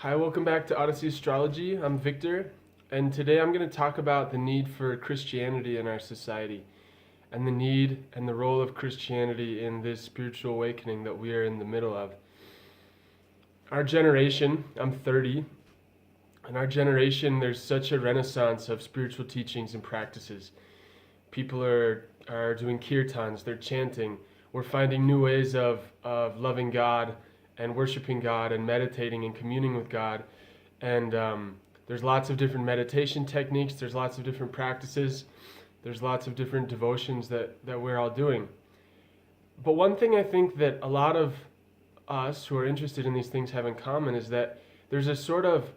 Hi, welcome back to Odyssey Astrology. I'm Victor, and today I'm going to talk about the need for Christianity in our society, and the need and the role of Christianity in this spiritual awakening that we are in the middle of. Our generation, I'm 30, and our generation, there's such a renaissance of spiritual teachings and practices. People are doing kirtans, they're chanting. We're finding new ways of loving God and worshiping God and meditating and communing with God. And there's lots of different meditation techniques, there's lots of different practices, there's lots of different devotions that we're all doing. But one thing I think that a lot of us who are interested in these things have in common is that there's a sort of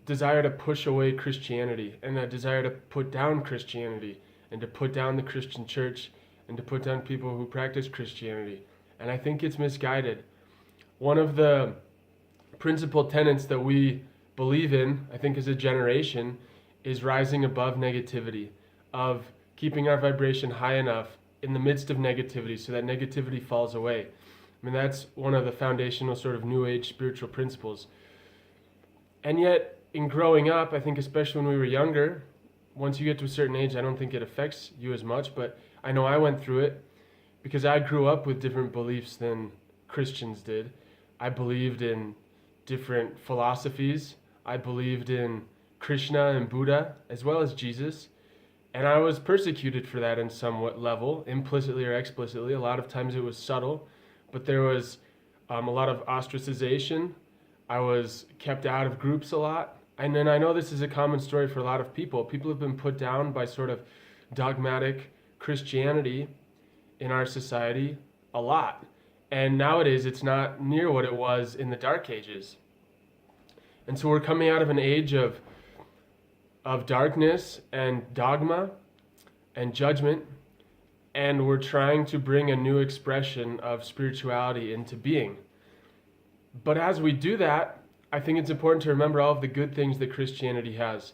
desire to push away Christianity and a desire to put down Christianity and to put down the Christian church and to put down people who practice Christianity. And I think it's misguided. One of the principal tenets that we believe in, I think as a generation, is rising above negativity, of keeping our vibration high enough in the midst of negativity so that negativity falls away. I mean, that's one of the foundational sort of New Age spiritual principles. And yet, in growing up, I think especially when we were younger, once you get to a certain age, I don't think it affects you as much, but I know I went through it because I grew up with different beliefs than Christians did. I believed in different philosophies. I believed in Krishna and Buddha as well as Jesus. And I was persecuted for that in somewhat level, implicitly or explicitly. A lot of times it was subtle, but there was a lot of ostracization. I was kept out of groups a lot. And then I know this is a common story for a lot of people. People have been put down by sort of dogmatic Christianity in our society a lot. And nowadays it's not near what it was in the Dark Ages. And so we're coming out of an age of darkness and dogma and judgment, and we're trying to bring a new expression of spirituality into being. But as we do that, I think it's important to remember all of the good things that Christianity has,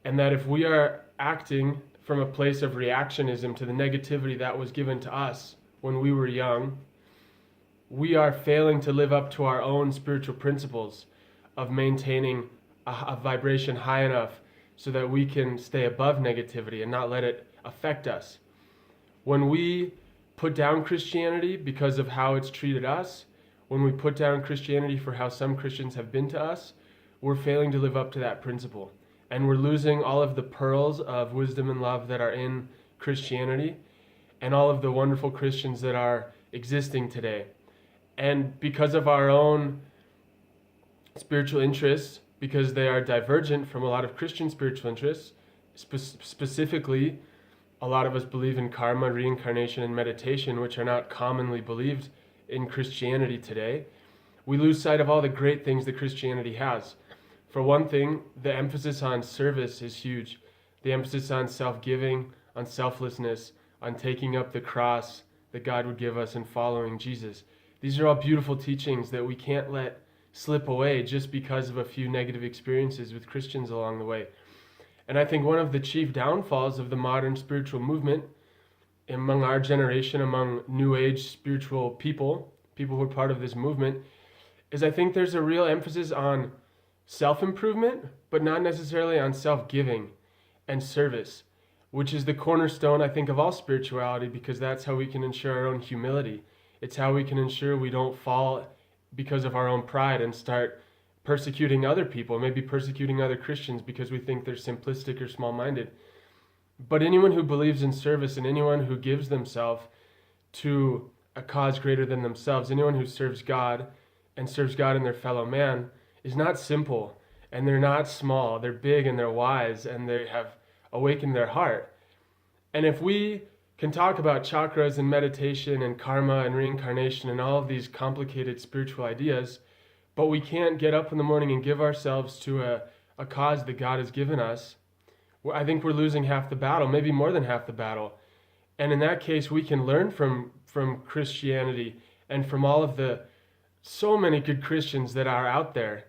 and that if we are acting from a place of reactionism to the negativity that was given to us when we were young, we are failing to live up to our own spiritual principles of maintaining a vibration high enough so that we can stay above negativity and not let it affect us. When we put down Christianity because of how it's treated us, when we put down Christianity for how some Christians have been to us, we're failing to live up to that principle. And we're losing all of the pearls of wisdom and love that are in Christianity and all of the wonderful Christians that are existing today. And because of our own spiritual interests, because they are divergent from a lot of Christian spiritual interests, specifically, a lot of us believe in karma, reincarnation, and meditation, which are not commonly believed in Christianity today. We lose sight of all the great things that Christianity has. For one thing, the emphasis on service is huge. The emphasis on self-giving, on selflessness, on taking up the cross that God would give us and following Jesus. These are all beautiful teachings that we can't let slip away just because of a few negative experiences with Christians along the way. And I think one of the chief downfalls of the modern spiritual movement among our generation, among New Age spiritual people who are part of this movement, is I think there's a real emphasis on self-improvement, but not necessarily on self-giving and service, which is the cornerstone, I think, of all spirituality, because that's how we can ensure our own humility. It's how we can ensure we don't fall because of our own pride and start persecuting other people, maybe persecuting other Christians because we think they're simplistic or small-minded. But anyone who believes in service and anyone who gives themselves to a cause greater than themselves, anyone who serves God and serves God and their fellow man, is not simple, and they're not small. They're big and they're wise, and they have awakened their heart. And if we can talk about chakras and meditation and karma and reincarnation and all of these complicated spiritual ideas, but we can't get up in the morning and give ourselves to a cause that God has given us, I think we're losing half the battle, maybe more than half the battle. And in that case, we can learn from Christianity and from all of the so many good Christians that are out there.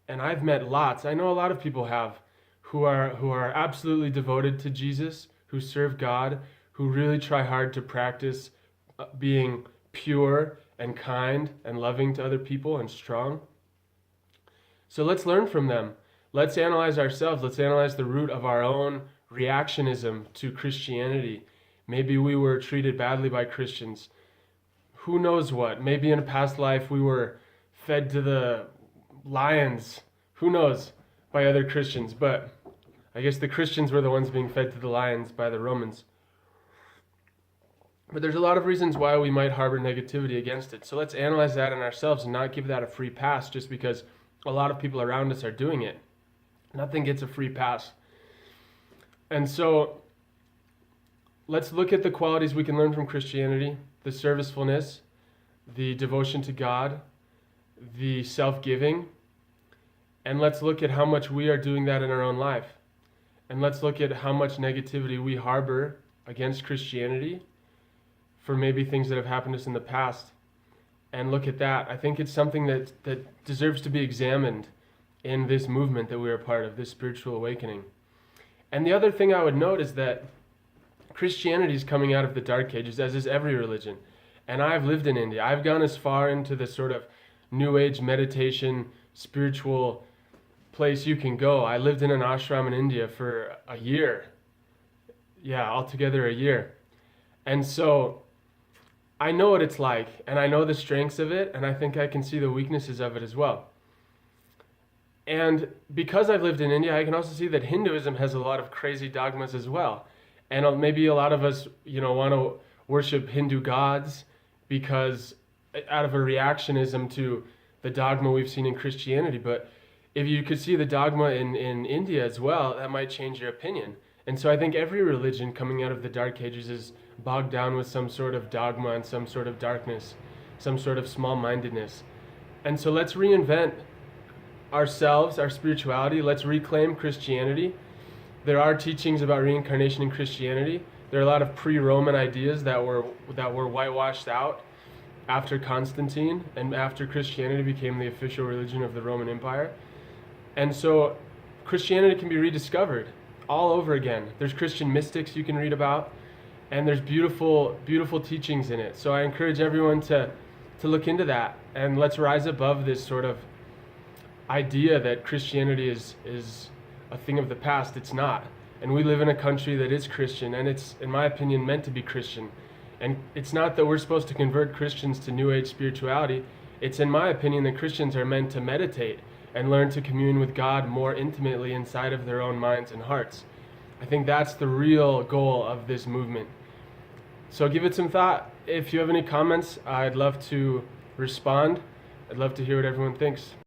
And I've met lots. I know a lot of people have who are absolutely devoted to Jesus, who serve God, who really try hard to practice being pure and kind and loving to other people and strong. So let's learn from them. Let's analyze ourselves. Let's analyze the root of our own reactionism to Christianity. Maybe we were treated badly by Christians. Who knows what? Maybe in a past life we were fed to the lions. Who knows? By other Christians. But I guess the Christians were the ones being fed to the lions by the Romans. But there's a lot of reasons why we might harbor negativity against it. So let's analyze that in ourselves and not give that a free pass just because a lot of people around us are doing it. Nothing gets a free pass. And so let's look at the qualities we can learn from Christianity: the servicefulness, the devotion to God, the self-giving, and let's look at how much we are doing that in our own life. And let's look at how much negativity we harbor against Christianity for maybe things that have happened to us in the past. And look at that. I think it's something that deserves to be examined in this movement that we are a part of, this spiritual awakening. And the other thing I would note is that Christianity is coming out of the Dark Ages, as is every religion. And I've lived in India. I've gone as far into the sort of New Age meditation, spiritual place you can go. I lived in an ashram in India for a year. Yeah, altogether a year. And so I know what it's like, and I know the strengths of it, and I think I can see the weaknesses of it as well. And because I've lived in India, I can also see that Hinduism has a lot of crazy dogmas as well. And maybe a lot of us, want to worship Hindu gods because out of a reactionism to the dogma we've seen in Christianity. But if you could see the dogma in India as well, that might change your opinion. And so I think every religion coming out of the Dark Ages is bogged down with some sort of dogma and some sort of darkness, some sort of small-mindedness. And so let's reinvent ourselves, our spirituality. Let's reclaim Christianity. There are teachings about reincarnation in Christianity. There are a lot of pre-Roman ideas that were whitewashed out after Constantine and after Christianity became the official religion of the Roman Empire. And so Christianity can be rediscovered all over again. There's Christian mystics you can read about, and there's beautiful, beautiful teachings in it. So I encourage everyone to look into that, and let's rise above this sort of idea that Christianity is a thing of the past. It's not. And we live in a country that is Christian, and it's, in my opinion, meant to be Christian. And it's not that we're supposed to convert Christians to New Age spirituality. It's, in my opinion, that Christians are meant to meditate and learn to commune with God more intimately inside of their own minds and hearts. I think that's the real goal of this movement. So give it some thought. If you have any comments, I'd love to respond. I'd love to hear what everyone thinks.